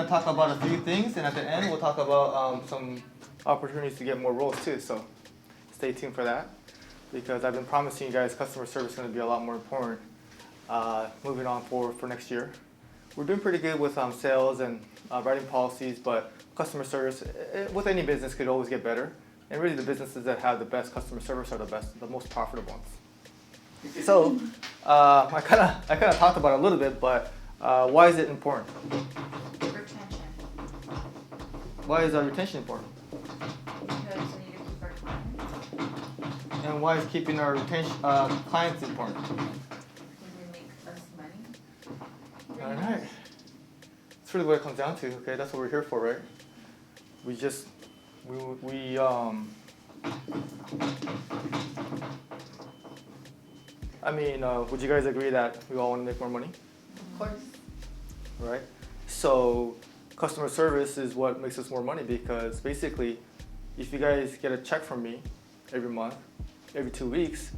to talk about a few things, and at the end, we'll talk about some opportunities to get more roles too. So stay tuned for that, because I've been promising you guys customer service is going to be a lot more important moving on forward for next year. We're doing pretty good with sales and writing policies, but customer service with any business could always get better. And really, the businesses that have the best customer service are the most profitable ones. So I kind of talked about it a little bit, but why is it important? Retention. Why is retention important? Because we need to keep our clients. And why is keeping our retention clients important? Because we make less money. All right. That's really what it comes down to. Okay, that's what we're here for, right? I mean, would you guys agree that we all want to make more money? Of course. Right? So customer service is what makes us more money, because basically, if you guys get a check from me every month, every 2 weeks,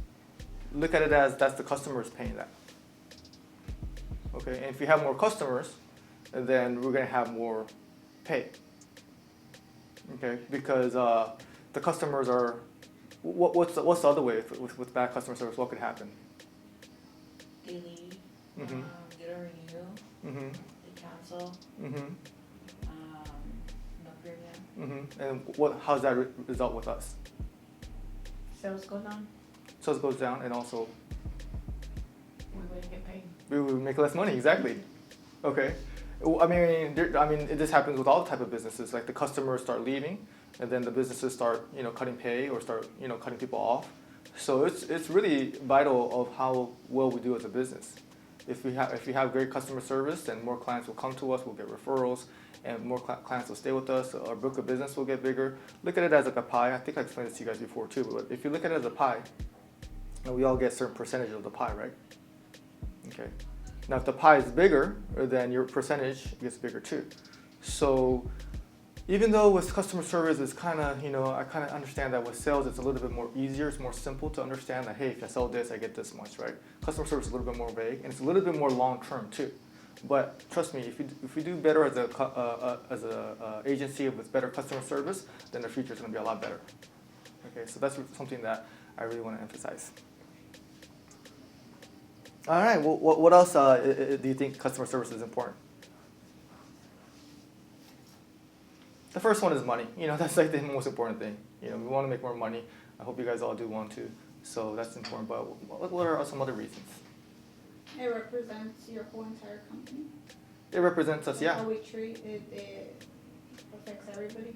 look at it as that's the customers paying that. Okay, and if you have more customers, then we're going to have more pay. Okay, because the customers are, what's the other way with bad customer service? What could happen? Delete, Mm-hmm. get a renew, Mm-hmm. they cancel, Mm-hmm. no premium. Mm-hmm. And how's that result with us? Sales go down. Sales goes down, and also We wouldn't get paid. we would make less money. Exactly. Okay. I mean, this happens with all type of businesses. Like the customers start leaving, and then the businesses start, cutting pay or start, cutting people off. So it's really vital of how well we do as a business. If we have great customer service, then more clients will come to us. We'll get referrals, and more clients will stay with us. Our book of business will get bigger. Look at it as like a pie. I think I explained this to you guys before too. But if you look at it as a pie, and we all get a certain percentage of the pie, right? Okay. Now, if the pie is bigger, then your percentage gets bigger too. So, even though with customer service, it's kind of, I kind of understand that with sales, it's a little bit more easier. It's more simple to understand that, hey, if I sell this, I get this much, right? Customer service is a little bit more vague, and it's a little bit more long term too. But trust me, if we do better as a agency with better customer service, then the future is going to be a lot better. Okay, so that's something that I really want to emphasize. All right. Well, what else do you think customer service is important? The first one is money. That's like the most important thing. We want to make more money. I hope you guys all do want to. So that's important. But what are some other reasons? It represents your whole entire company. It represents us, yeah. How we treat it, it affects everybody.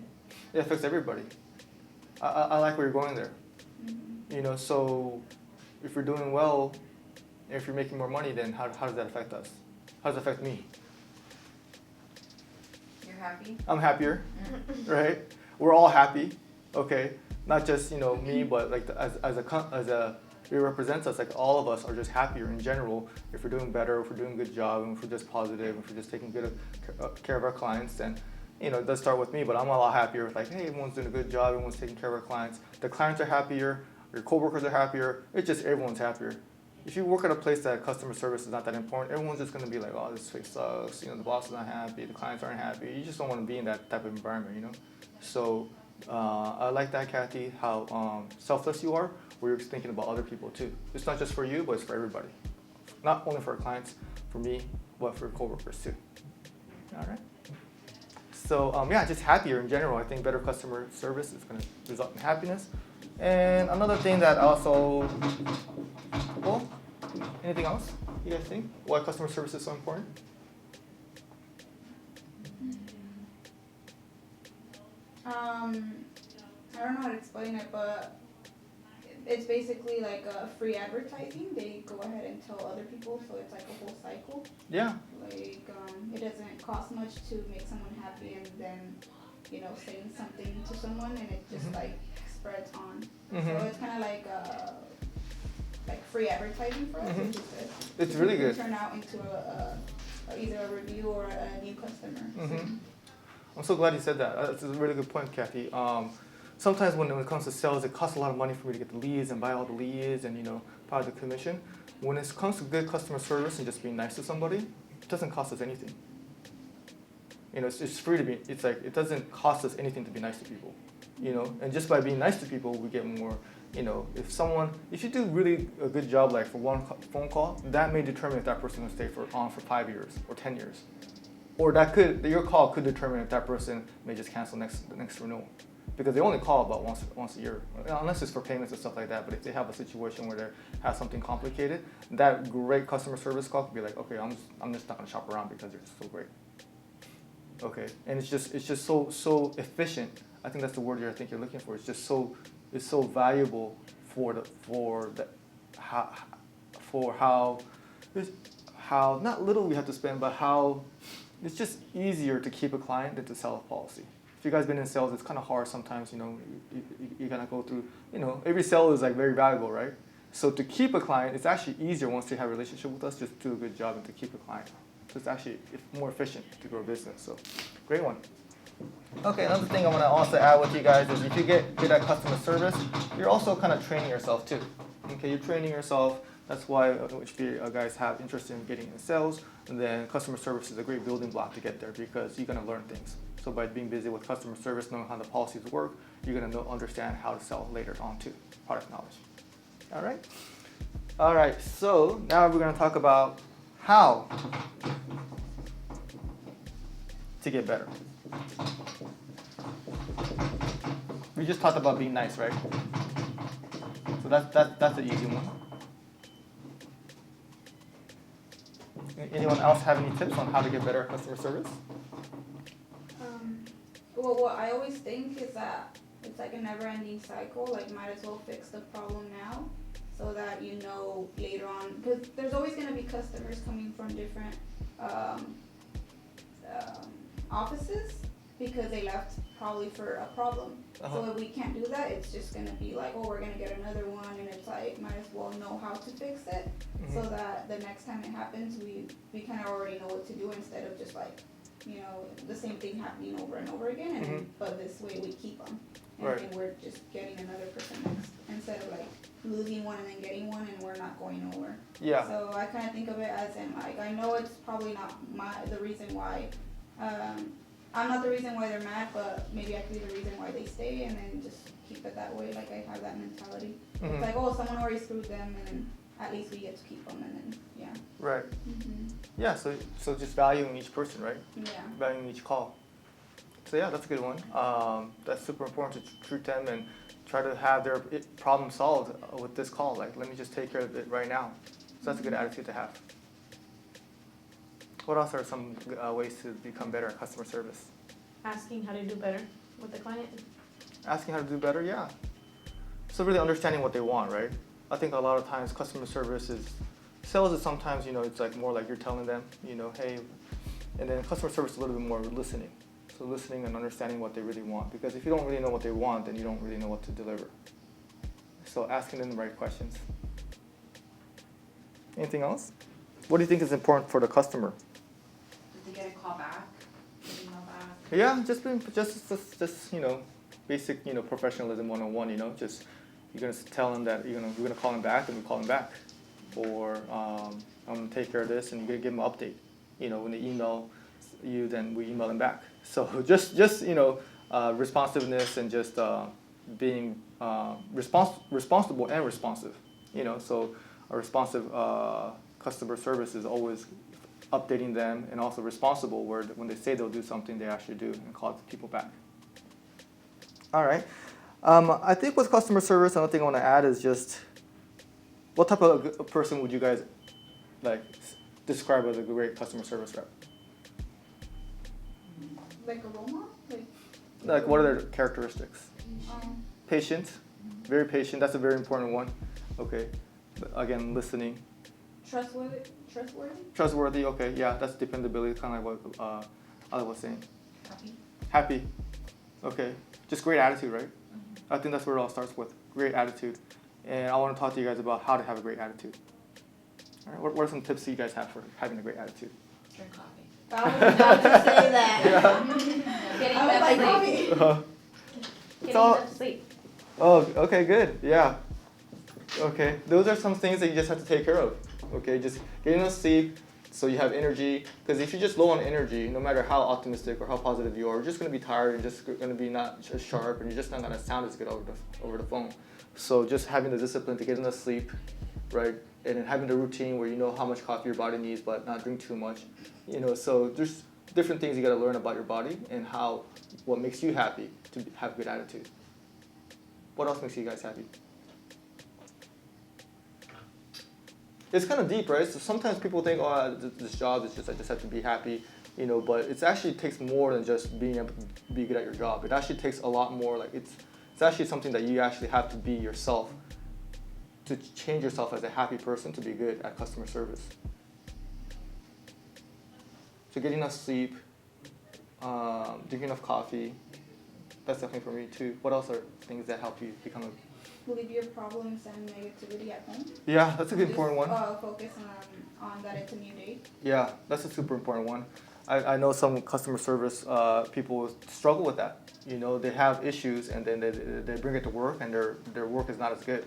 It affects everybody. I like where you're going there. Mm-hmm. So if you're doing well, if you're making more money, then how does that affect us? How does it affect me? You're happy? I'm happier, right? We're all happy, okay? Not just me, but like it represents us. Like all of us are just happier in general if we're doing better, if we're doing a good job, and if we're just positive, if we're just taking good care of our clients. Then it does start with me, but I'm a lot happier. Like, hey, everyone's doing a good job, everyone's taking care of our clients. The clients are happier, your coworkers are happier. It's just everyone's happier. If you work at a place that customer service is not that important, everyone's just going to be like, oh, this place sucks. The boss is not happy, the clients aren't happy. You just don't want to be in that type of environment, So I like that, Kathy, how selfless you are, where you're thinking about other people too. It's not just for you, but it's for everybody. Not only for our clients, for me, but for coworkers too. All right. So just happier in general. I think better customer service is going to result in happiness. And another thing that also, anything else you guys think? Why customer service is so important? I don't know how to explain it, but it's basically like a free advertising. They go ahead and tell other people, so it's like a whole cycle. Yeah. Like it doesn't cost much to make someone happy, and then saying something to someone, and it just like spreads on. So it's kind of like free advertising for us, which is good. It's really good. Turn out into either a review or a new customer. I'm so glad you said that. That's a really good point, Kathy. Sometimes when it comes to sales, it costs a lot of money for me to get the leads and buy all the leads and probably the commission. When it comes to good customer service and just being nice to somebody, it doesn't cost us anything. It's free to be. It's like it doesn't cost us anything to be nice to people, And just by being nice to people, we get more. If you do really a good job, like for one phone call, that may determine if that person will stay on for 5 years or 10 years, or your call could determine if that person may just cancel the next renewal, because they only call about once a year, unless it's for payments and stuff like that. But if they have a situation where they have something complicated, that great customer service call could be like, okay, I'm just not gonna shop around because you're so great. Okay, and it's just so efficient. I think that's the word I think you're looking for. It's so valuable for how not little we have to spend, but how it's just easier to keep a client than to sell a policy. If you guys been in sales, it's kind of hard sometimes. You gotta go through. Every sale is like very valuable, right? So to keep a client, it's actually easier once they have a relationship with us. Just do a good job and to keep a client. So it's actually more efficient to grow a business. So great one. Okay, another thing I want to also add with you guys is if you get good at customer service, you're also kind of training yourself too. Okay, you're training yourself. That's why if you guys have interest in getting in sales, then customer service is a great building block to get there because you're going to learn things. So by being busy with customer service, knowing how the policies work, you're going to understand how to sell later on too. Product knowledge. All right? All right, so now we're going to talk about how to get better. We just talked about being nice, right? So that's an easy one. Anyone else have any tips on how to get better at customer service? Well, what I always think is that it's like a never-ending cycle. Like, might as well fix the problem now, so that later on, because there's always going to be customers coming from different offices because they left probably for a problem. So if we can't do that, it's just going to be like, oh, we're going to get another one, and it's like, might as well know how to fix it, so that the next time it happens, we kind of already know what to do instead of just like, the same thing happening over and over again, and but this way we keep them, and we're just getting another person next, instead of like losing one and then getting one, and we're not going nowhere. Yeah. So I kind of think of it as in like, I know it's probably not the reason why, I'm not the reason why they're mad, but maybe I could be the reason why they stay, and then just keep it that way. Like, I have that mentality. It's like, oh, someone already screwed them, and then at least we get to keep them, and then, yeah. Right. Yeah, so just valuing each person, right? Yeah. Valuing each call. So yeah, that's a good one. That's super important to treat them and try to have their problem solved with this call. Like, let me just take care of it right now. So that's a good attitude to have. What else are some ways to become better at customer service? Asking how to do better with the client. Asking how to do better, yeah. So really understanding what they want, right? I think a lot of times customer service sales is sometimes, it's like more like you're telling them, hey, and then customer service is a little bit more listening. So listening and understanding what they really want, because if you don't really know what they want, then you don't really know what to deliver. So asking them the right questions. Anything else? What do you think is important for the customer? Did they get a call back? An email back? Yeah, just basic, professionalism 101, just you're gonna tell them that we're gonna call them back, and we call them back, or I'm gonna take care of this, and you're gonna give them an update. When they email you, then we email them back. So just responsiveness and just being responsible and responsive. So a responsive customer service is always updating them, and also responsible, where when they say they'll do something, they actually do, and call the people back. All right. I think with customer service, another thing I want to add is just, what type of person would you guys describe as a great customer service rep? Like a role model? Like, what are their characteristics? Patient, very patient. That's a very important one. Okay. Again, listening. Trustworthy? Trustworthy. Okay. Yeah, that's dependability. Kind of like what I was saying. Happy. Okay. Just great attitude, right? I think that's where it all starts with. Great attitude. And I want to talk to you guys about how to have a great attitude. All right. What are some tips you guys have for having a great attitude? Drink coffee. I was about to say that. Getting I was enough like, sleep. coffee. Getting enough sleep. Oh, okay, good. Yeah. Okay. Those are some things that you just have to take care of. Okay. Just getting enough sleep, So you have energy, because if you're just low on energy, no matter how optimistic or how positive you are, you're just going to be tired and just going to be not as sharp, and you're just not going to sound as good over the phone. So just having the discipline to get enough sleep, right, and then having the routine where you know how much coffee your body needs, but not drink too much, So there's different things you got to learn about your body and what makes you happy to have good attitude. What else makes you guys happy? It's kind of deep, right? So sometimes people think, oh, this job is just, I just have to be happy, but it actually takes more than just being able to be good at your job. It actually takes a lot more, like it's actually something that you actually have to be yourself, to change yourself as a happy person to be good at customer service. So getting enough sleep, drinking enough coffee, that's definitely for me too. What else are things that help you become a... Leave your problems and negativity at home. Yeah, that's a good important one. Focus on that it's a new day. Yeah, that's a super important one. I know some customer service people struggle with that. They have issues and then they bring it to work and their work is not as good.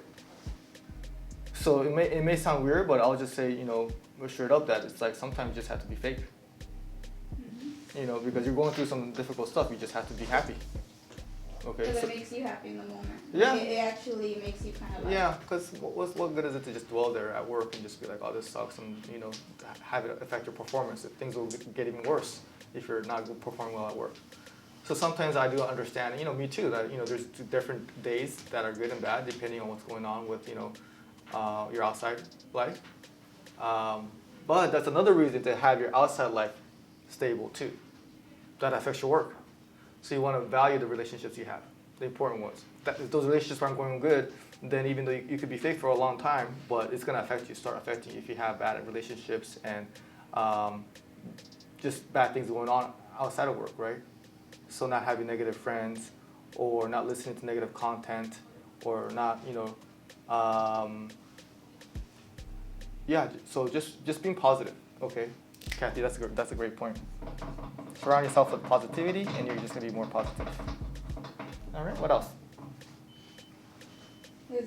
So it may sound weird, but I'll just say, straight up that it's like sometimes you just have to be fake. Because you're going through some difficult stuff, you just have to be happy. Okay. Because it makes you happy in the moment. Yeah. It actually makes you kind of like... Yeah, because what good is it to just dwell there at work and just be like, oh, this sucks, and have it affect your performance? Things will get even worse if you're not performing well at work. So sometimes I do understand, me too, that there's different days that are good and bad depending on what's going on with your outside life. But that's another reason to have your outside life stable too. That affects your work. So you want to value the relationships you have, the important ones. If those relationships aren't going good, then even though you could be fake for a long time, but it's going to start affecting you if you have bad relationships and just bad things going on outside of work, right? So not having negative friends, or not listening to negative content, or not, so just being positive, okay? Kathy, that's a great point. Surround yourself with positivity, and you're just going to be more positive. All right, what else?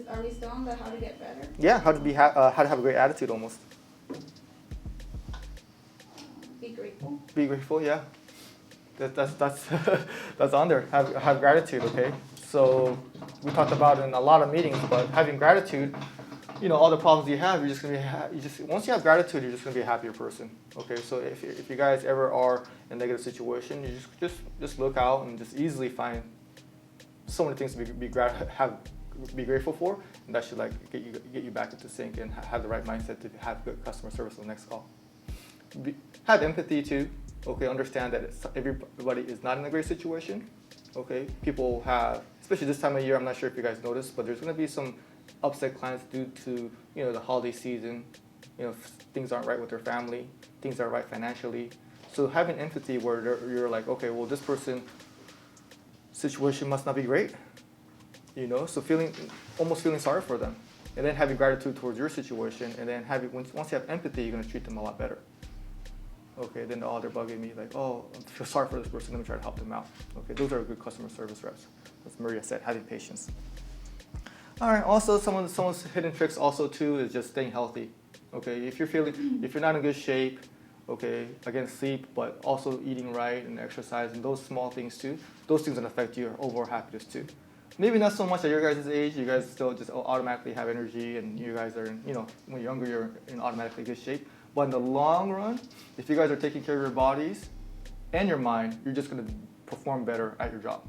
Are we still on the how to get better? Yeah, how to have a great attitude almost. Be grateful. Be grateful, yeah. That's that's on there. Have gratitude, okay? So we talked about it in a lot of meetings, but having gratitude, all the problems you have, you're just gonna be once you have gratitude, you're just gonna be a happier person. Okay, so if you guys ever are in a negative situation, you just look out and just easily find so many things to be grateful for, and that should get you back into sync and have the right mindset to have good customer service on the next call. Have empathy too. Okay, understand that everybody is not in a great situation. Okay, people have, especially this time of year, I'm not sure if you guys noticed, but there's going to be some upset clients due to the holiday season. Things aren't right with their family, things aren't right financially. So having empathy where you're like, okay, well, this person's situation must not be great. So almost feeling sorry for them, and then having gratitude towards your situation, and then once you have empathy, you're going to treat them a lot better. Okay, then they're bugging me like, oh, I feel sorry for this person, let me try to help them out. Okay, those are good customer service reps. As Maria said, having patience. All right, also someone's hidden tricks also too is just staying healthy. Okay, if you're not in good shape, okay, again, sleep, but also eating right and exercise and those small things too, those things will affect your overall happiness too. Maybe not so much at your guys' age, you guys still just automatically have energy and you guys are, when you're younger, you're in automatically good shape. But in the long run, if you guys are taking care of your bodies and your mind, you're just going to perform better at your job.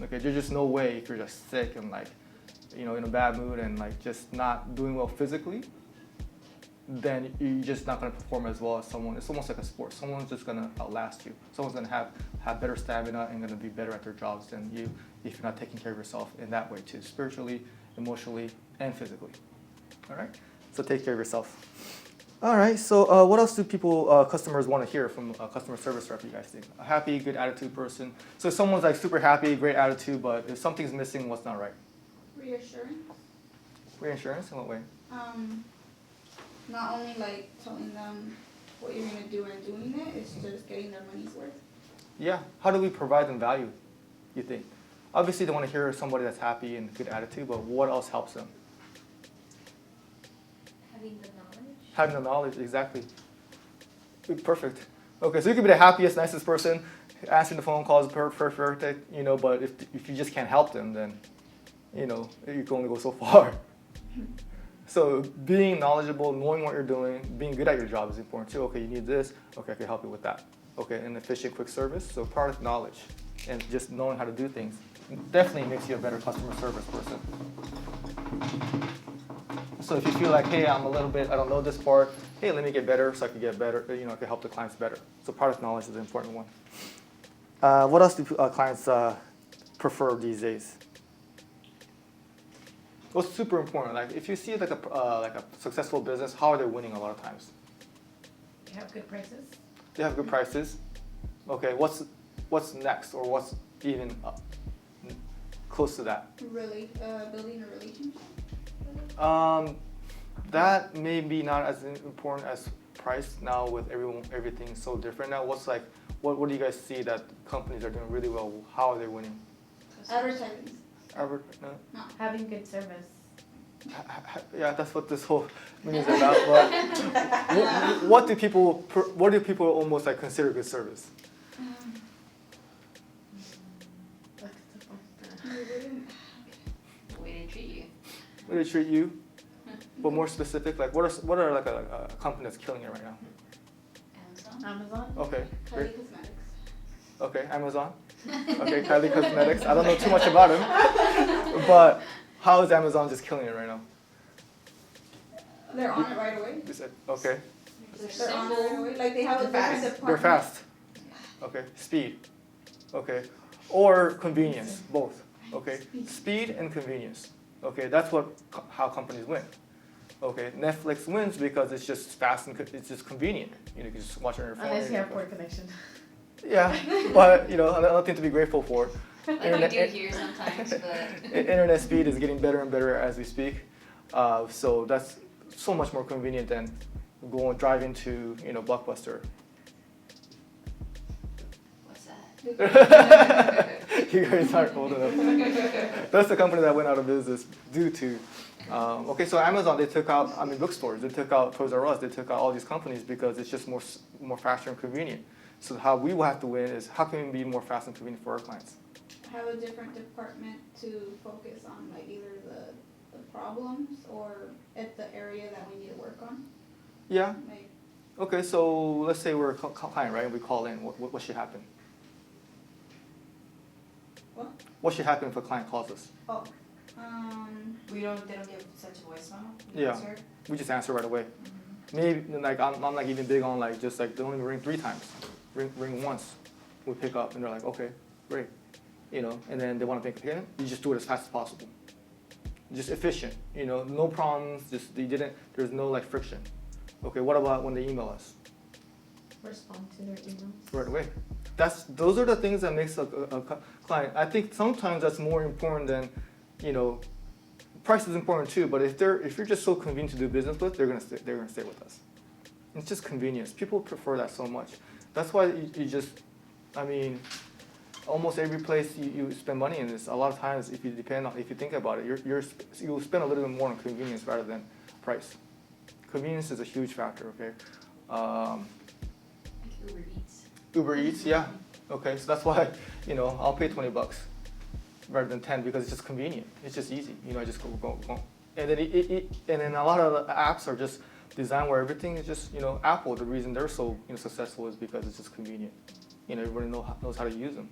Okay, there's just no way if you're just sick and in a bad mood and just not doing well physically, then you're just not going to perform as well as someone. It's almost like a sport. Someone's just going to outlast you. Someone's going to have better stamina and going to be better at their jobs than you if you're not taking care of yourself in that way too, spiritually, emotionally, and physically. All right, so take care of yourself. All right, so what else do customers want to hear from a customer service rep, you guys think? A happy, good attitude person. So if someone's super happy, great attitude, but if something's missing, what's not right? Reassurance. Reassurance, in what way? Not only telling them what you're going to do and doing it, it's just getting their money's worth. Yeah, how do we provide them value, you think? Obviously they want to hear somebody that's happy and good attitude, but what else helps them? Having the knowledge. Having the knowledge, exactly. Perfect. Okay, so you could be the happiest, nicest person, answering the phone calls, perfect, but if you just can't help them, then, you can only go so far. So being knowledgeable, knowing what you're doing, being good at your job is important too. Okay, you need this. Okay, I can help you with that. Okay, and efficient, quick service. So product knowledge and just knowing how to do things definitely makes you a better customer service person. So if you feel like, hey, I don't know this part, hey, let me get better so I can get better, I can help the clients better. So product knowledge is an important one. What else do clients prefer these days? What's super important? Like if you see like a successful business, how are they winning a lot of times? You have good prices. They have good prices. Okay, what's next, or what's even close to that? Really, building a relationship. That may be not as important as price now with everything so different now. What do you guys see that companies are doing really well? How are they winning? Advertising. No? Having good service. Yeah, that's what this whole meeting is about. But what do people almost like consider good service? The way they treat you. How do they treat you? But more specific, like what are like a company that's killing it right now? Amazon. Okay, Kylie great. Cosmetics. Okay, Amazon. Okay, Kylie Cosmetics. I don't know too much about them, but how is Amazon just killing it right now? They're on it right away. You said okay. They're on it right away. Like they have a different department. They're fast. Okay, speed. Okay, or convenience, both. Okay, speed and convenience. Okay, that's how companies win. Okay, Netflix wins because it's just fast and it's just convenient. You can just watch it on your phone. Unless you have poor connection. Yeah, but nothing to be grateful for. Like we do here sometimes, but Internet speed is getting better and better as we speak. So that's so much more convenient than driving to Blockbuster. what's that? You guys aren't old enough. That's the company that went out of business due to. Okay, so Amazon, they took out, bookstores, they took out Toys R Us, they took out all these companies because it's just more faster and convenient. So how we will have to win is how can we be more fast and convenient for our clients? Have a different department to focus on like either the problems or at the area that we need to work on. Yeah. Like, Okay, so let's say we're a client, right? We call in. What should happen? what? What should happen if a client calls us? Oh, They don't give such a voicemail? Yeah. We just answer right away. Maybe like I'm like even big on like just like they only ring 3 times. Ring once, we pick up and they're like, okay, great, and then they want to make a payment. You just do it as fast as possible. Just efficient, no problems. There's no like friction. Okay, what about when they email us? Respond to their emails. Right away. Those are the things that makes a client. I think sometimes that's more important than, price is important too. But if you're just so convenient to do business with, they're gonna stay with us. It's just convenience. People prefer that so much. That's why you just, almost every place you spend money in this. A lot of times, if you think about it, you'll spend a little bit more on convenience rather than price. Convenience is a huge factor. Okay. Uber Eats. Uber Eats, yeah. Okay, so that's why, I'll pay $20 rather than 10 because it's just convenient. It's just easy. I just go. And then and then a lot of the apps are just designed where everything is just, Apple. The reason they're so successful is because it's just convenient. Everybody knows how to use them.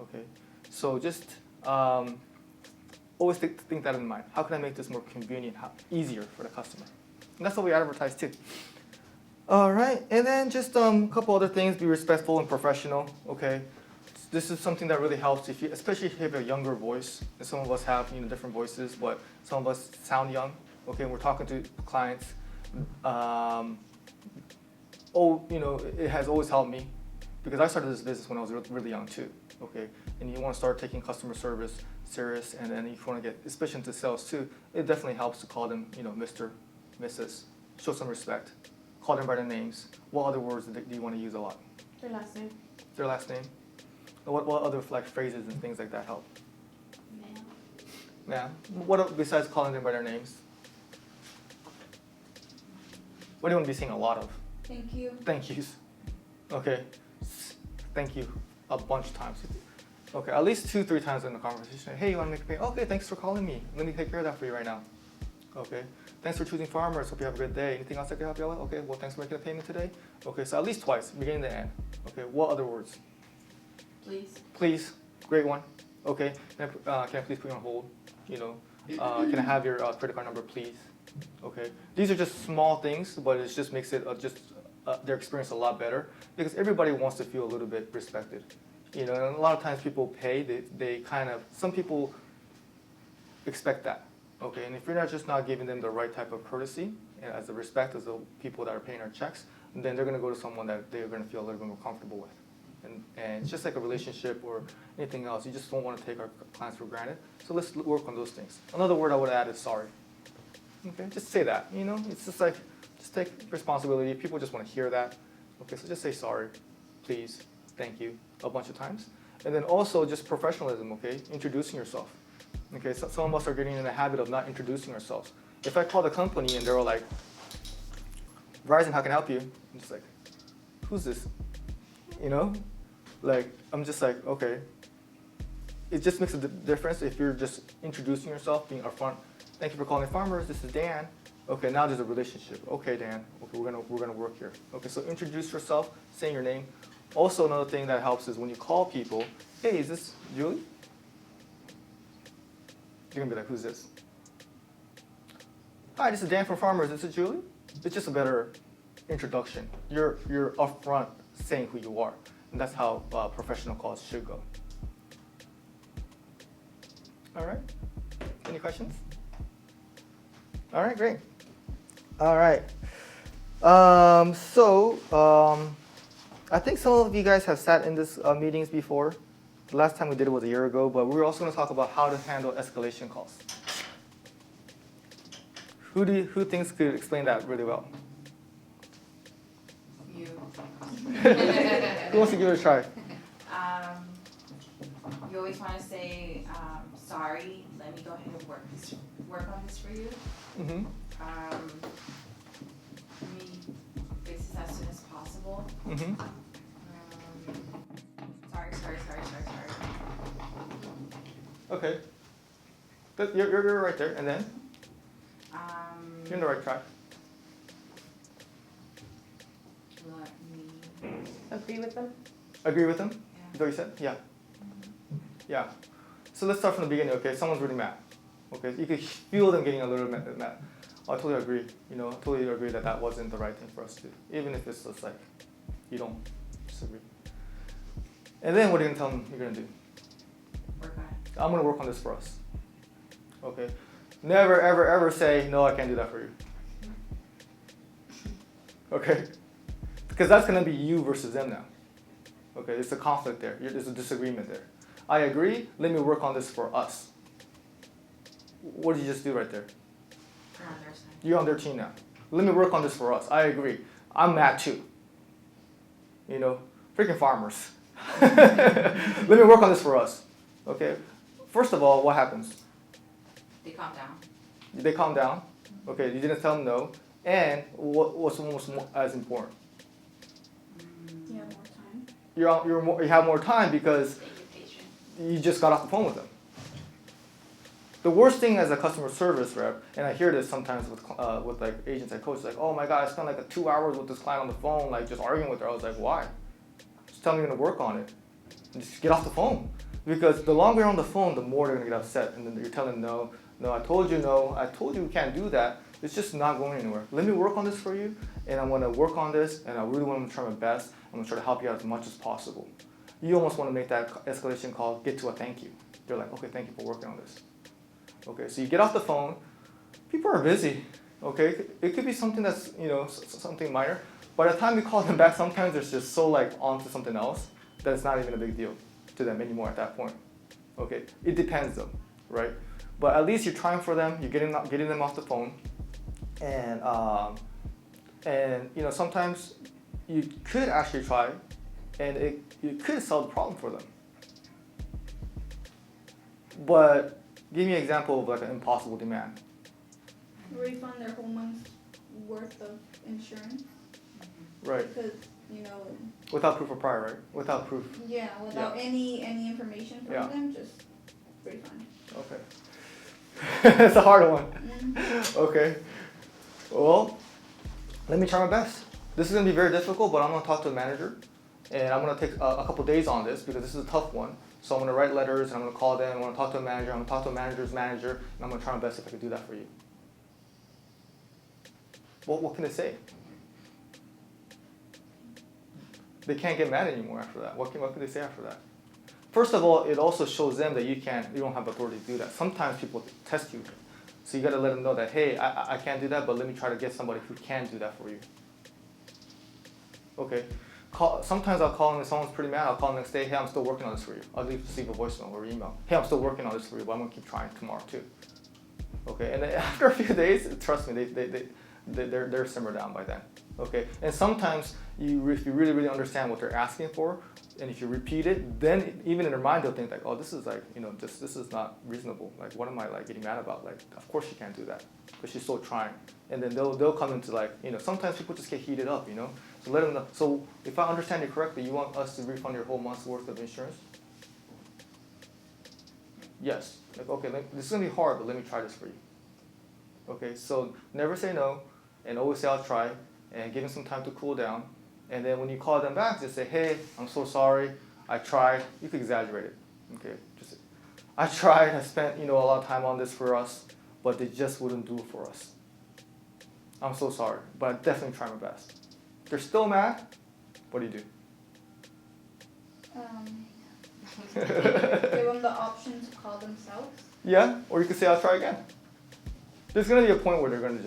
Okay, so just always think that in mind. How can I make this more convenient, easier for the customer? And that's what we advertise too. All right, and then just a couple other things. Be respectful and professional. Okay, this is something that really helps especially if you have a younger voice. And some of us have different voices, but some of us sound young. Okay, and we're talking to clients. It has always helped me because I started this business when I was really young too. Okay, and you want to start taking customer service serious, and then if you want to get, especially into sales too, it definitely helps to call them, Mr., Mrs., show some respect. Call them by their names. What other words do you want to use a lot? Their last name. Their last name? What other phrases and things like that help? Yeah. What besides calling them by their names? What do you want to be seeing a lot of? Thank you. Thank yous. Okay. Thank you a bunch of times. Okay, at least 2-3 times in the conversation. Hey, you want to make a payment? Okay, thanks for calling me. Let me take care of that for you right now. Okay. Thanks for choosing Farmers. Hope you have a good day. Anything else I can help you out with? Okay, well, thanks for making a payment today. Okay, so at least twice, beginning to end. Okay, what other words? Please. Please. Great one. Okay, can I please put you on hold? You know, can I have your credit card number, please? Okay, these are just small things, but it just makes it their experience a lot better because everybody wants to feel a little bit respected. You know, and a lot of times people pay, they kind of, some people expect that. Okay, and if you're not giving them the right type of courtesy and as a respect as the people that are paying our checks, then they're going to go to someone that they're going to feel a little bit more comfortable with. And it's just like a relationship or anything else. You just don't want to take our clients for granted. So let's work on those things. Another word I would add is sorry. Okay, just say that. You know, it's just like, just take responsibility. People just want to hear that. Okay, so just say sorry, please, thank you a bunch of times. And then also just professionalism, okay? Introducing yourself. Okay, so some of us are getting in the habit of not introducing ourselves. If I call the company and they're all like, Verizon, how can I help you? I'm just like, who's this? You know? Like, I'm just like, okay. It just makes a difference if you're just introducing yourself, being upfront. Thank you for calling Farmers. This is Dan. Okay, now there's a relationship. Okay, Dan. Okay, we're gonna work here. Okay, so introduce yourself, saying your name. Also, another thing that helps is when you call people. Hey, is this Julie? You're gonna be like, who's this? Hi, this is Dan from Farmers. This is Julie. It's just a better introduction. You're upfront saying who you are, and that's how professional calls should go. All right. Any questions? All right, great. All right. I think some of you guys have sat in this meetings before. The last time we did it was a year ago, but we were also going to talk about how to handle escalation calls. Who thinks could explain that really well? You. Who wants to give it a try? You always want to say, sorry, let me go ahead and work on this for you. Mm-hmm. Let me fix this as soon as possible. Mm-hmm. Sorry. Okay. You're right there, and then you're in the right track. Let me. Agree with them? Agree with them? Yeah. Is that what you said? Yeah. Yeah. So let's start from the beginning, okay? Someone's really mad. Okay, you can feel them getting a little mad. I totally agree. You know, I totally agree that that wasn't the right thing for us to do, even if it's just like you don't disagree. And then what are you gonna tell them you're gonna do? Work on it. I'm gonna work on this for us. Okay. Never, ever, ever say no. I can't do that for you. Okay. Because that's gonna be you versus them now. Okay. It's a conflict there. There's a disagreement there. I agree. Let me work on this for us. What did you just do right there? You're on their side. You're on their team now. Let me work on this for us. I agree. I'm mad too. You know, freaking Farmers. Let me work on this for us. Okay. First of all, what happens? They calm down. They calm down. Okay. You didn't tell them no. And what's almost as important? You have more time. You have more time because Make it patient. you just got off the phone with them. The worst thing as a customer service rep, and I hear this sometimes with like agents I coach, like, oh my God, I spent like 2 hours with this client on the phone, like just arguing with her. I was like, why? Just tell me you're gonna work on it. And just get off the phone. Because the longer you're on the phone, the more they're gonna get upset. And then you're telling them, no, I told you no, I told you we can't do that. It's just not going anywhere. Let me work on this for you, and I'm gonna work on this, and I really want to try my best. I'm gonna try to help you out as much as possible. You almost wanna make that escalation call get to a thank you. They're like, okay, thank you for working on this. Okay, so you get off the phone. People are busy. Okay, it could be something that's something minor. By the time you call them back, sometimes they're just so like onto something else that it's not even a big deal to them anymore at that point. Okay, it depends though, right? But at least you're trying for them. You're getting them off the phone, and sometimes you could actually try, and you could solve the problem for them. But give me an example of like an impossible demand. Refund their whole month's worth of insurance. Right. Because, you know, Without proof of prior, right? Without proof. yeah, without any information from Yeah. them, just refund. Okay. It's a hard one. Mhm. Okay. Well, let me try my best. This is going to be very difficult, but I'm going to talk to the manager. And I'm going to take a couple days on this because this is a tough one. So I'm going to write letters, and I'm going to call them, I'm going to talk to a manager, I'm going to talk to a manager's manager, and I'm going to try my best if I can do that for you. Well, what can they say? They can't get mad anymore after that. What can they say after that? First of all, it also shows them that you don't have authority to do that. Sometimes people test you. So you got to let them know that, hey, I can't do that, but let me try to get somebody who can do that for you. Okay. Sometimes I'll call them if someone's pretty mad. I'll call them next day, hey, I'm still working on this for you. I'll leave a voicemail or email. Hey, I'm still working on this for you, but I'm going to keep trying tomorrow too. Okay, and then after a few days, trust me, they're simmered down by then. Okay, and sometimes if you really, really understand what they're asking for, and if you repeat it, then even in their mind they'll think like, oh, this is like, this is not reasonable. Like, what am I like getting mad about? Like, of course she can't do that, but she's still trying. And then they'll come into like, sometimes people just get heated up, So let them know. So if I understand you correctly, you want us to refund your whole month's worth of insurance? Yes. Like, okay, this is gonna be hard, but let me try this for you. Okay, so never say no, and always say I'll try, and give them some time to cool down. And then when you call them back, just say, hey, I'm so sorry, I tried. You could exaggerate it. Okay, just I tried, I spent a lot of time on this for us, but they just wouldn't do it for us. I'm so sorry, but I definitely try my best. If they're still mad, what do you do? Give them the option to call themselves. Yeah, or you could say I'll try again. There's gonna be a point where they're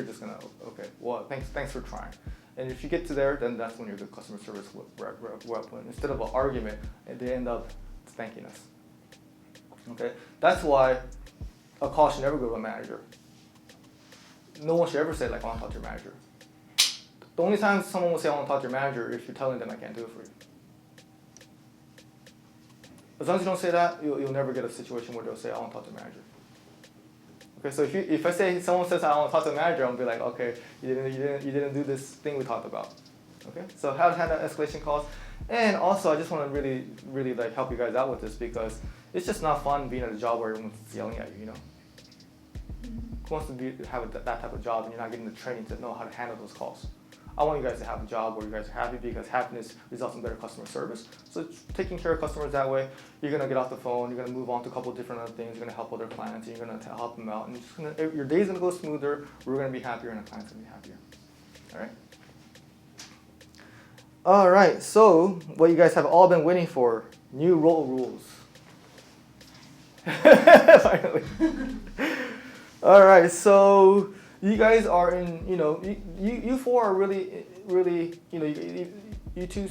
just gonna, okay, well, thanks for trying. And if you get to there, then that's when you're the customer service rep. Instead of an argument, they end up thanking us. Okay, that's why a call should never go to a manager. No one should ever say like, I want to talk to your manager. The only time someone will say I want to talk to your manager if you're telling them I can't do it for you. As long as you don't say that, you'll never get a situation where they'll say I want to talk to the manager. Okay, so if I say someone says I want to talk to the manager, I'll be like, okay, you didn't do this thing we talked about. Okay, so how to handle escalation calls, and also I just want to really, really like help you guys out with this because it's just not fun being at a job where everyone's yelling at you. Who wants to have that type of job and you're not getting the training to know how to handle those calls? I want you guys to have a job where you guys are happy because happiness results in better customer service. So taking care of customers that way, you're going to get off the phone, you're going to move on to a couple of different other things, you're going to help other clients, and you're going to help them out. And your day's going to go smoother, we're going to be happier, and the client's going to be happier. All right? All right, so what you guys have all been waiting for, new role rules. Finally. All right, so you guys are in, you four are really, you two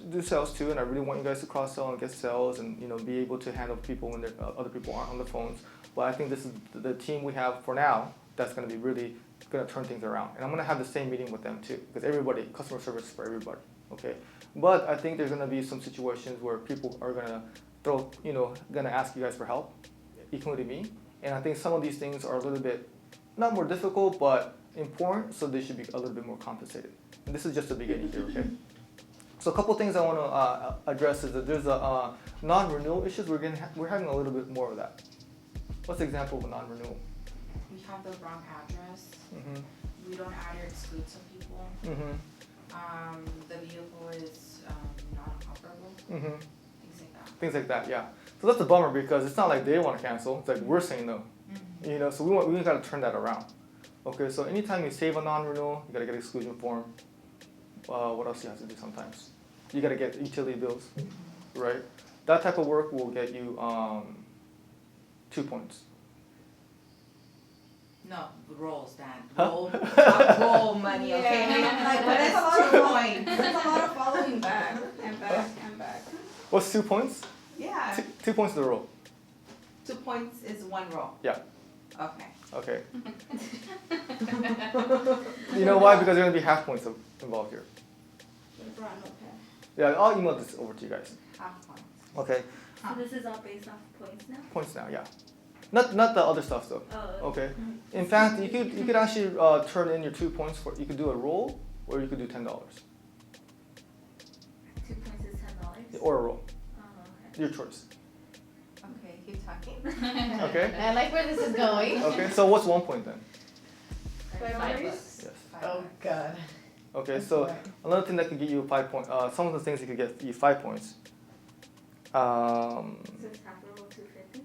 do sales too, and I really want you guys to cross-sell and get sales and, be able to handle people when other people aren't on the phones. But I think this is the team we have for now that's going to be really going to turn things around. And I'm going to have the same meeting with them too, because customer service is for everybody, okay? But I think there's going to be some situations where people are going to going to ask you guys for help, including me. And I think some of these things are a little bit, not more difficult, but important, so they should be a little bit more compensated. And this is just the beginning here, okay? So a couple things I want to address is that there's a non-renewal issues. We're having a little bit more of that. What's the example of a non-renewal? We have the wrong address. Mm-hmm. We don't add or exclude some people. Mm-hmm. The vehicle is not operable. Mm-hmm. Things like that. Yeah. So that's a bummer because it's not like they want to cancel. It's like we're saying no. Mm-hmm. So we got to turn that around. Okay, so anytime you save a non-renewal, you got to get an exclusion form. What else do you have to do sometimes? You got to get utility bills, right? That type of work will get you 2 points. No, rolls, Dan. Huh? Roll money, okay? Like, But that's it's a lot 2 of points. That's a lot of following back and back and back. What's 2 points? Yeah. 2 points to the roll. 2 points is 1 roll. Yeah. Okay. Okay. You know why? Because there are going to be half points involved here. They brought no pad. Yeah, I'll email this over to you guys. Half points. Okay. So this is all based off points now? Points now, yeah. Not the other stuff though. Oh. Okay. In fact, you could actually turn in your 2 points for. You could do a roll, or you could do $10 2 points is $10. or a roll. Oh, Your choice. okay. Keep talking. Okay. I like where this is going. Okay. So what's 1 point then? $5? Yes. Oh god. Okay. That's So right. another thing that could get you 5 points. Some of the things that could get you 5 points. So it's half a roll 250?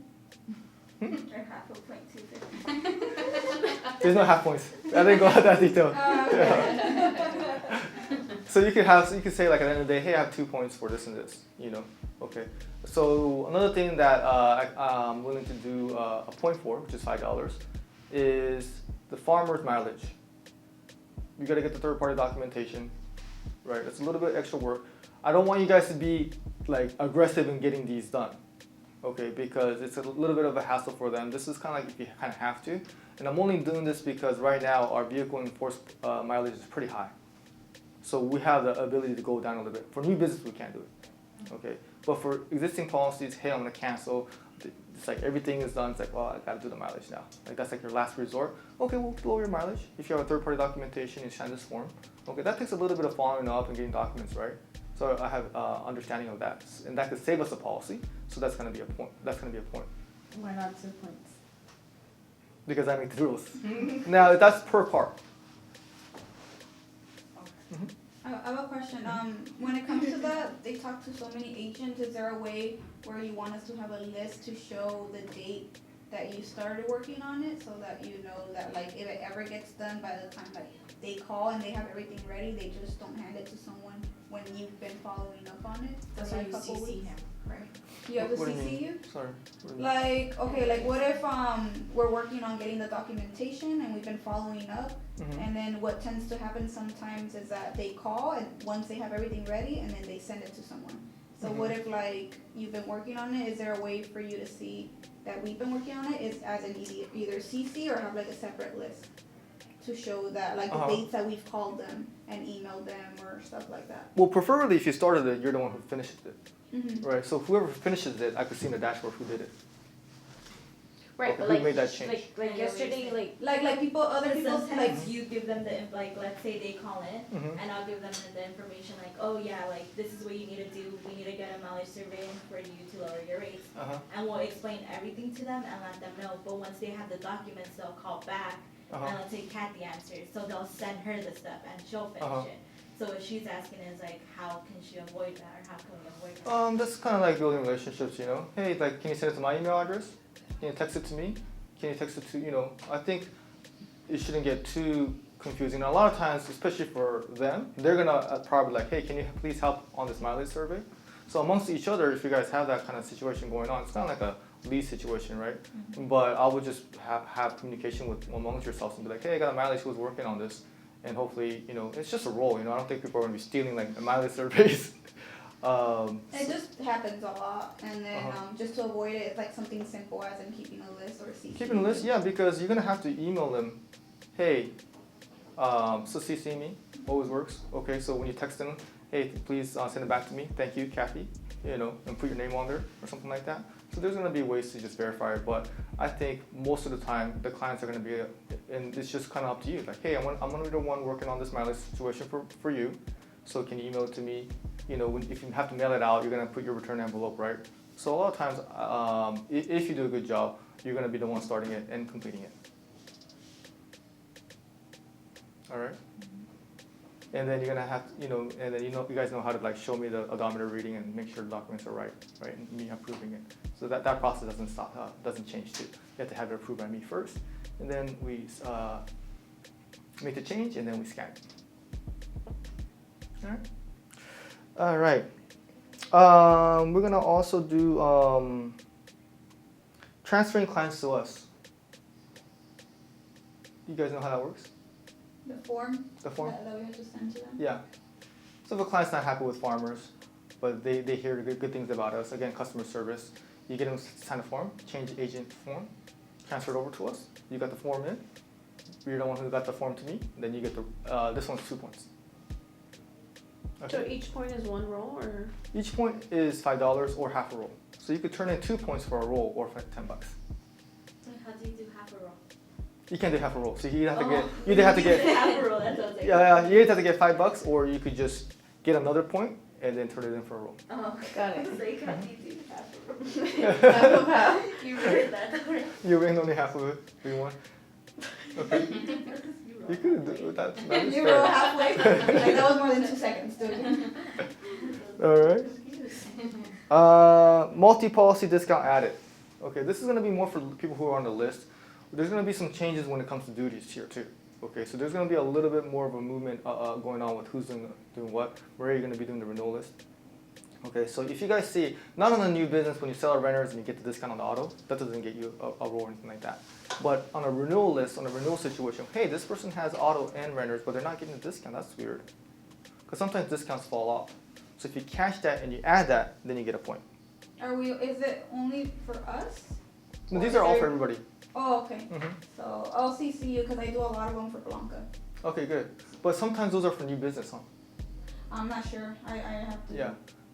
Or half a point 250? There's no half points. I didn't go into that detail. So you could say like at the end of the day, hey, I have 2 points for this and this, you know. Okay. So another thing that I'm willing to do a point for, which is $5, is the farmer's mileage. You gotta get the third-party documentation, right? It's a little bit extra work. I don't want you guys to be like aggressive in getting these done, okay? Because it's a little bit of a hassle for them. This is kind of like if you kind of have to. And I'm only doing this because right now our vehicle enforced mileage is pretty high. So we have the ability to go down a little bit. For new business, we can't do it, okay? But for existing policies, hey, I'm gonna cancel. It's like everything is done. It's like, well, I gotta do the mileage now. Like that's like your last resort. Okay, we'll lower your mileage. If you have a third-party documentation, you sign this form. Okay, that takes a little bit of following up and getting documents right. So I have understanding of that, and that could save us a policy. So that's gonna be a point. That's gonna be a point Why not 2 points? because I make the rules. Now that's per car. I have a question. When it comes to that, they talk to so many agents. Is there a way where you want us to have a list to show the date that you started working on it, so that you know that like if it ever gets done by the time like they call and they have everything ready, they just don't hand it to someone when you've been following up on it? That's for why a you couple CC weeks? him, right? You have to What do you CC mean? you? Sorry. What do you mean? Like, okay, like what if we're working on getting the documentation and we've been following up, Mhm. and then what tends to happen sometimes is that they call and once they have everything ready and then they send it to someone. So what if like you've been working on it, is there a way for you to see that we've been working on it, is as an either CC or have like a separate list to show that like the dates that we've called them and emailed them or stuff like that? Well, preferably if you started it, you're the one who finishes it, Mm-hmm. right? So whoever finishes it, I could see in the dashboard who did it. Right, Okay, but who like, made that change? like I know what you're yesterday, saying. like Like people, other people like. Sometimes you give them the, like, let's say they call in, Mhm. and I'll give them the information like, oh yeah, like, this is what you need to do, we need to get a mileage survey for you to lower your rates. Uh-huh. And we'll explain everything to them and let them know, but once they have the documents, they'll call back, and Uh-huh. let's say Kathy answers, so they'll send her the stuff and she'll finish Uh-huh. it. So what she's asking is like, how can she avoid that, or how can we avoid that? That's kind of like building relationships, you know. Hey, like, can you send it to my email address? Can you text it to me? Can you text it to, you know? I think it shouldn't get too confusing. A lot of times, especially for them, they're gonna probably like, hey, can you please help on this mileage survey? So amongst each other, if you guys have that kind of situation going on, it's kind of like a lead situation, right? But I would just have communication with amongst yourselves and be like, hey, I got a mileage who's working on this. And hopefully, you know, it's just a role, you know. I don't think people are gonna be stealing like mileage surveys. It just happens a lot, and then Uh-huh. just to avoid it, it's like something simple as in keeping a list or CC. Keeping a list, yeah, because you're gonna have to email them, hey, so CC me, always works. Okay, so when you text them, hey, please send it back to me. Thank you, Kathy. You know, and put your name on there or something like that. So there's gonna be ways to just verify it, but I think most of the time the clients are gonna be, and it's just kind of up to you. Like, hey, I'm gonna be the one working on this mileage situation for you. So can you email it to me? You know, if you have to mail it out, you're gonna put your return envelope, right? So a lot of times, if you do a good job, you're gonna be the one starting it and completing it. All right. And then you're gonna have, you know, and then you guys know how to like show me the odometer reading and make sure the documents are right, and me approving it. So that process doesn't stop, doesn't change too. You have to have it approved by me first, and then we make the change, and then we scan it. All right. We're gonna also do transferring clients to us. You guys know how that works? The form. The form? That we have to send to them. Yeah. So if a client's not happy with farmers, but they hear good things about us, again, customer service, you get them to sign a form, change agent form, transfer it over to us. You got the form in. You're the one who got the form to me. Then you get the, this one's 2 points. So each point is one roll, or? Each point is $5 or half a roll. So you could turn in 2 points for a roll or for $10. So how do you do half a roll? You can't do half a roll. So you have to Oh. get, you either have to get, half a roll, that sounds like. yeah, you either have to get $5, or you could just get another point and then turn it in for a roll. Oh, Got I it. was like, how do you do half a roll? Half of half. You read that already. You win only half of it. We won. Okay. You could do that. That is You roll fair. halfway. Like that was more than 2 seconds, dude. All right. Multi-policy discount added. Okay, this is going to be more for people who are on the list. There's going to be some changes when it comes to duties here too. Okay, so there's going to be a little bit more of a movement going on with who's doing what. Where are you going to be doing the renewal list? Okay, so if you guys see, not on a new business when you sell our renters and you get the discount on the auto, that doesn't get you a roll or anything like that. But on a renewal list, on a renewal situation, hey, this person has auto and renters, but they're not getting a discount. That's weird. Because sometimes discounts fall off. So if you catch that and you add that, then you get a point. Is it only for us? No, Or these is are all there- for everybody. Oh, okay. Hmm. So I'll CC you because I do a lot of them for Blanca. Okay, good. But sometimes those are for new business, huh? I'm not sure. I have to. Yeah.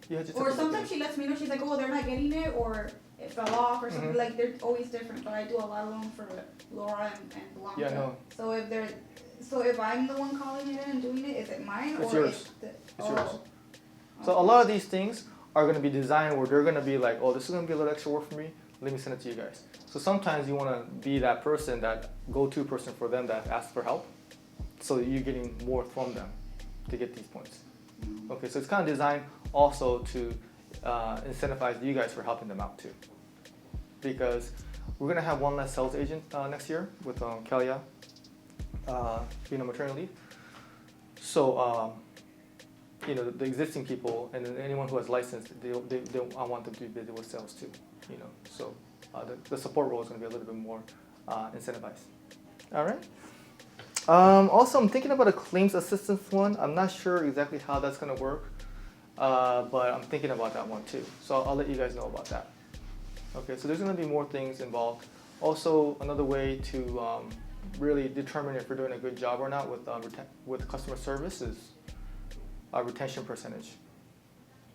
You just have Or to look sometimes at she lets me know, she's like, oh, they're not getting it, or it fell off, or something. Mhm. Like, they're always different, but I do a lot of them for Laura and Blanca. Yeah, no. So if I'm the one calling it in and doing it, is it mine, It's or yours. it's the, It's yours. oh. So a lot of these things are going to be designed where they're going to be like, oh, this is going to be a little extra work for me. Let me send it to you guys. So sometimes you want to be that person, that go-to person for them that asks for help. So you're getting more from them to get these points. Okay, so it's kind of designed also to incentivize you guys for helping them out too. Because we're going to have one less sales agent next year with Kalia being on maternity leave. So, the existing people and then anyone who has license, I want them to be busy with sales too. So the support role is going to be a little bit more incentivized. All right. Also, I'm thinking about a claims assistance one. I'm not sure exactly how that's going to work, but I'm thinking about that one too. So I'll let you guys know about that. Okay, so there's going to be more things involved. Also, another way to really determine if we're doing a good job or not with customer service is retention percentage.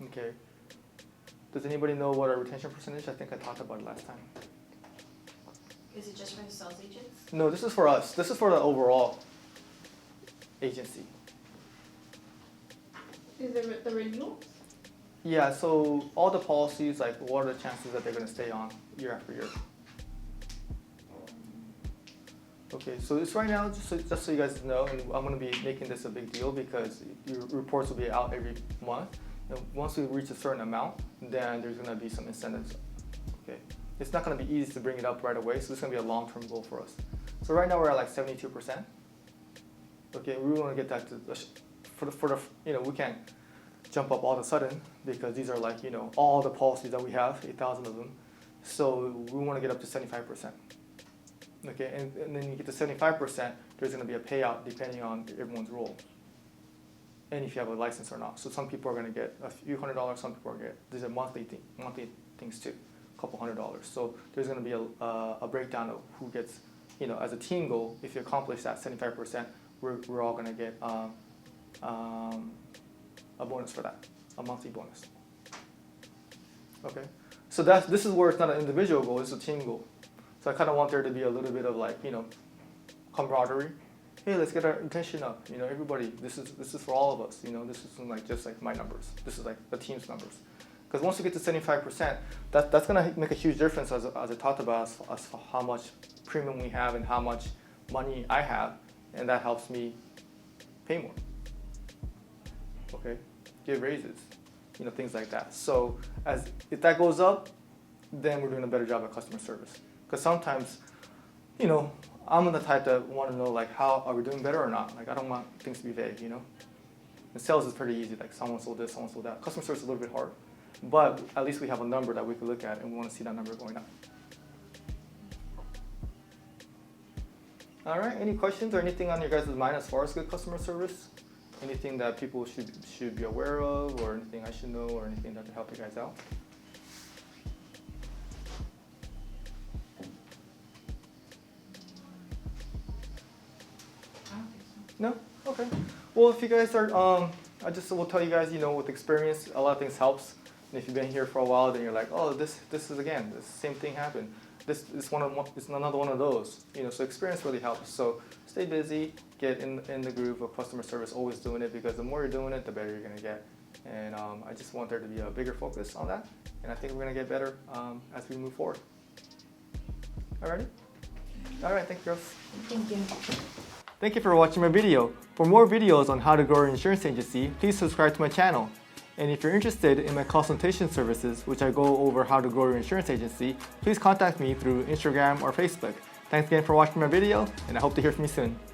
Okay. Does anybody know what our retention percentage? I think I talked about it last time. Is it just for the sales agents? No, this is for us. This is for the overall agency. Is it the renewal? Yeah, so all the policies, like what are the chances that they're going to stay on year after year? Okay, so it's right now, just so you guys know, and I'm going to be making this a big deal because your reports will be out every month. And once we reach a certain amount, then there's going to be some incentives. Okay, it's not going to be easy to bring it up right away, so it's going to be a long-term goal for us. So right now we're at like 72%. Okay, we want to get that to we can't jump up all of a sudden because these are like all the policies that we have, 8,000 of them. So we want to get up to 75%. Okay, and then you get to 75%, there's going to be a payout depending on everyone's role. And if you have a license or not. So some people are going to get a few $100s, some people are going to get, these are monthly things too, a couple $100s. So there's going to be a breakdown of who gets, as a team goal, if you accomplish that 75%, we're all going to get a bonus for that, a monthly bonus. Okay, so this is where it's not an individual goal, it's a team goal. So I kind of want there to be a little bit of like, camaraderie. Hey, let's get our retention up. Everybody, this is for all of us. This isn't like just like my numbers. This is like the team's numbers. Because once you get to 75%, that's gonna make a huge difference as I talked about as for how much premium we have and how much money I have, and that helps me pay more. Okay, give raises, things like that. So if that goes up, then we're doing a better job at customer service. Because sometimes, I'm the type that want to know like how are we doing better or not. Like I don't want things to be vague, And sales is pretty easy. Like someone sold this, someone sold that. Customer service is a little bit hard, but at least we have a number that we can look at, and we want to see that number going up. All right. Any questions or anything on your guys' mind as far as good customer service? Anything that people should be aware of, or anything I should know, or anything that can help you guys out? No? Okay. Well, if you guys are, I just will tell you guys, with experience, a lot of things helps. And if you've been here for a while, then you're like, oh, this is again, the same thing happened. this is it's another one of those. So experience really helps. So stay busy, get in the groove of customer service, always doing it, because the more you're doing it, the better you're gonna get. And I just want there to be a bigger focus on that, and I think we're gonna get better as we move forward. Alrighty? All right, thank you, girls. Thank you. Thank you for watching my video. For more videos on how to grow your insurance agency, please subscribe to my channel. And if you're interested in my consultation services, which I go over how to grow your insurance agency, please contact me through Instagram or Facebook. Thanks again for watching my video, and I hope to hear from you soon.